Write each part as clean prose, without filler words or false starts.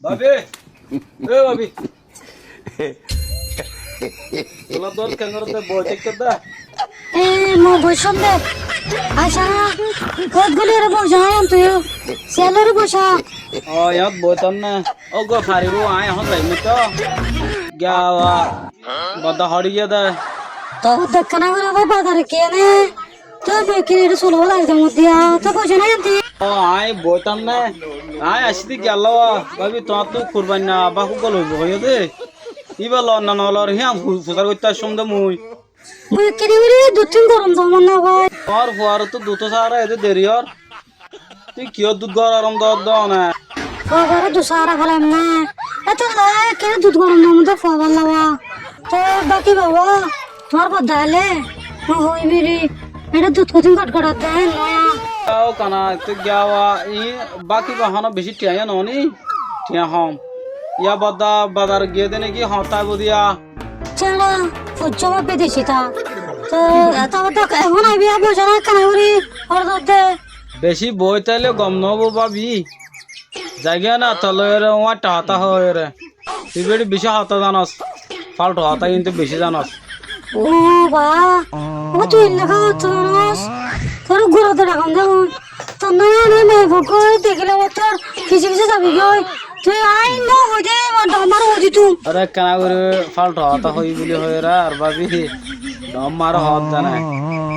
ভাবি এ ভাবি তোলা তোর ক্যামেরাতে বই দেখতে দা এ মো বসন দে আশা কত গুলি রে বসা তুই সেলর বসা ও ইয়াত বইতাম না ও গো ফারিবো আয় হন যাই তো গাওয়া বদা হড়িয়ে দা তো দেখনা করে বাজারে কেনে তো বেকির সুলো লাগছে মধ্যে তো বসে না জানতি ও আয় বইতাম না আয় আসিতে গেল ভাবি তোমার তো কুরবান না বাকু গল হইব হইয়া দে ইবা ল না নলর হিয়া ফুজার করতে সমদ মুই বেকির বলি দুতিন গরম জমন না ভাই আর ফুয়ার তো দুটো সারা এতে দেরি আর তুই কিয় দুধ গরম দর না বাবার দুসারা ফেলাম না এত লাই কেন দুধ গরম না মধ্যে ফাবার লাওয়া তো বাকি বাবা তোমার বদালে হই মেরি এটা দুধ কঠিন কটকটা দেন না ও কানা তো গাওয়া ই বাকি বাহানা বেশি টিয়া ননি টিয়া হম ইয়া বদা বাজার গিয়ে দে নাকি হতা বদিয়া চেলা ফুজবা পেদেছি তা তো তাও তো এখন আইবি আবো জানা কানাউরি হরদতে বেশি বই তাইলে গম নবো ভাবি জায়গা না তাহলে ওয়াটা হতা হয় রে তুই বেড়ি বেশি হতা জানাস ফাল্টু হতা কিন্তু বেশি জানাস ও বা ও তুই লাগা তোরস তোর গুরুতে রাখুন দেব তো না না মে ভকো দেখলে ও তোর ফিজি ফিজি যাবি গই তুই আই না হইদে আমার হইদি তুই আরে কেনা করে ফাল্টু হতা হই বলি হয় রে আর ভাবি আমার হত জানা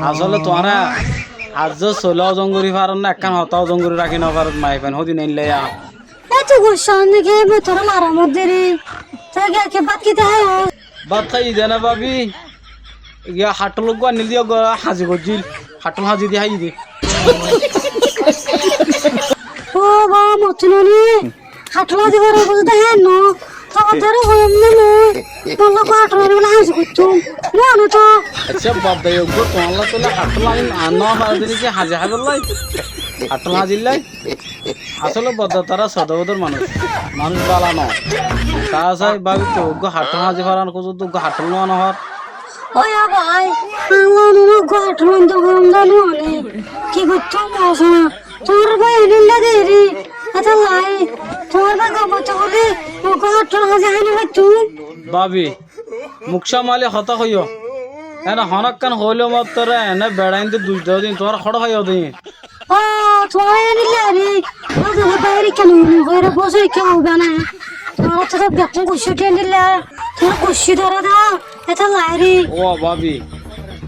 আসলে তোরা আজ ষোলো জঙ্গুরি ফারন না একখান হতাও জঙ্গুরি রাখি না পারত মাই ফেন হদিন এনলে এত গোসান দেখে মে তোর মারা মধ্যে রে তুই কে বাত কি দেয় বাদ খাই দে না ভাবি ইয়া হাটল গো আনিল দিয়া হাজি গজিল হাটল হাজি দি হাই দি ও বা মতলনি হাটলা দিবার বুঝতে হ্যাঁ ন তাদের হইম না বললো হাটলা বলে হাসি করতো না না তো আচ্ছা বাপ দাই গো তোলা তোলা হাটল আমি আনা মার দিনি যে হাজি হাজল লাই হাটল হাজিল লাই আসলে বদ্ধ তারা সদবদর মানুষ মানুষ বালা ন তা চাই ভাবি তো গো হাটল হাজি ফারান কোজো তো গো হাটল না নহর ওই ভাই আল্লাহ নো হাটলা তো গরম জানো নে কি করতো মশা তোর ভাই এলিলা দেরি আচ্ছা লাই তোর ভাই কবত বলে ও হাটলা হাজি হানি হইতো ভাবি মুকসা মালে হতা হইও এনা হনকান হইলো মাত্র এনে বেড়াইন তো দুই দিন তোর খড় হইও দিন ও তোর এলিলা রে ও তো বাইরে কেন হইরে বসে কেউ হবে না তোর তো বেতন কুশি টেন্ডিলা তোর কুশি ধরে দাও এটা লাই রে ও ভাবি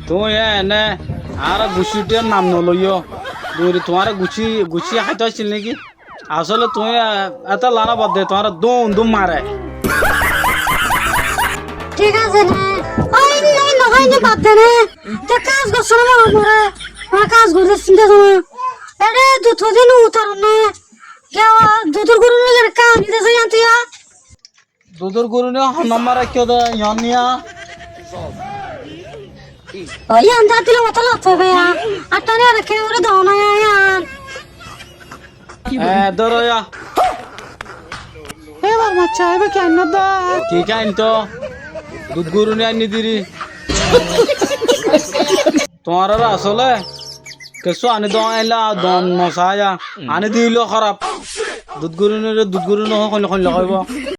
তুই এনে আর গুছিটির নাম নলইও তুই তোমার গুছি গুছি খাইতে আসছিল নাকি আসলে তুই এত লানা বাদ দে তোমার দুম দুম মারে ঠিক আছে রে ওই নাই নহয় নি বাদ দে রে তে কাজ করছ না মরে ওরা কাজ করতে চিন্তা তোমার এরে দুধ দিন উতার না কেউ দুধের গরু নিয়ে কাজ দিতে জানতি দুধের গরু নিয়ে নম্বর রাখিও দে ইয়া ওই আন্দা দিলে মত লাগবে ভাইয়া আটানে রেখে ওরে দাও না ইয়ার ধরয়া এবার মাচ্চা এবে কেন দা কি কাইন তো দুধ গরু নিয়ে আনি দিরি তোমার আর আসলে কেসু আনি দাইলা দম নসায়া আনি দিল খারাপ দুধ গরু নিয়ে দুধ গরু নহ কইলে কইব